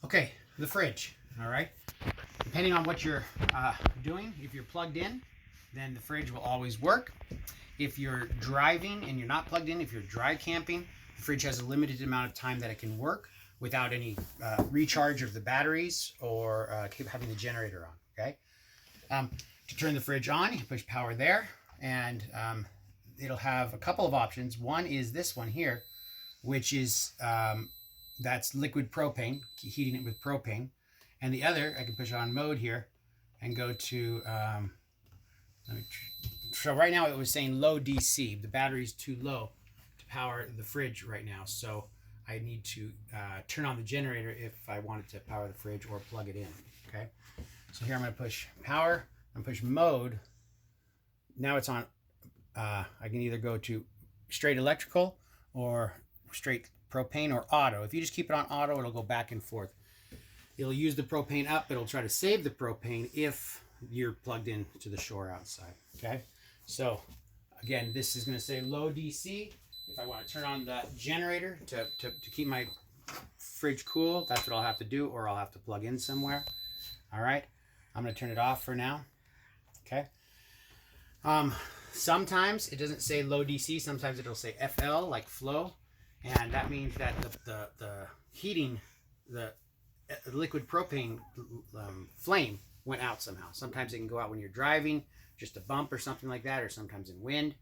Okay, the fridge. All right. Depending on what you're doing, if you're plugged in, then the fridge will always work. If you're driving and you're not plugged in, if you're dry camping, the fridge has a limited amount of time that it can work without any recharge of the batteries or keep having the generator on. Okay. To turn the fridge on, you push power there, and it'll have a couple of options. One is this one here, which is that's liquid propane, heating it with propane. And the other, I can push on mode here and go to, so right now it was saying low DC. The battery's too low to power the fridge right now. So I need to turn on the generator if I wanted to power the fridge or plug it in. Okay. So here I'm going to push power and push mode. Now it's on. I can either go to straight electrical or straight propane or auto. If you just keep it on auto, it'll go back and forth. It'll use the propane up, but it'll try to save the propane if you're plugged in to the shore outside. Okay. So again, this is going to say low DC. If I want to turn on the generator to keep my fridge cool, that's what I'll have to do, or I'll have to plug in somewhere. All right. I'm going to turn it off for now. Okay. Sometimes it doesn't say low DC. Sometimes it'll say FL, like flow. And that means that the heating, the liquid propane flame went out somehow. Sometimes it can go out when you're driving, just a bump or something like that, or sometimes in wind.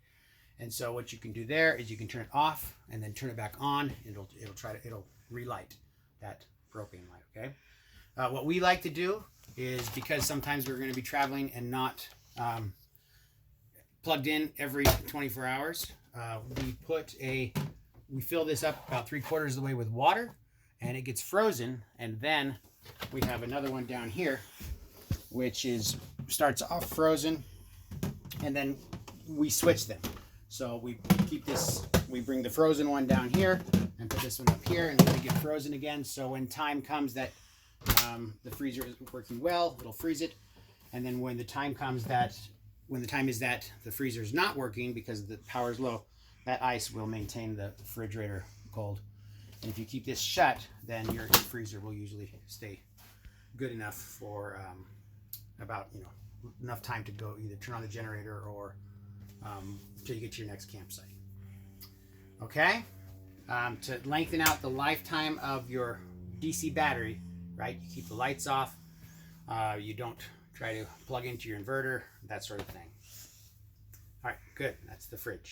And so what you can do there is you can turn it off and then turn it back on. It'll relight that propane light. Okay. What we like to do is, because sometimes we're going to be traveling and not plugged in every 24 hours, we fill this up about 3/4 of the way with water, and it gets frozen. And then we have another one down here, which starts off frozen, and then we switch them. So we bring the frozen one down here and put this one up here, and then we get frozen again. So when time comes that the freezer isn't working well, it'll freeze it. And then when the time is that the freezer is not working because the power is low, that ice will maintain the refrigerator cold. And if you keep this shut, then your freezer will usually stay good enough for about enough time to go either turn on the generator or until you get to your next campsite. Okay. To lengthen out the lifetime of your DC battery, right? You keep the lights off. You don't try to plug into your inverter, that sort of thing. All right, good. That's the fridge.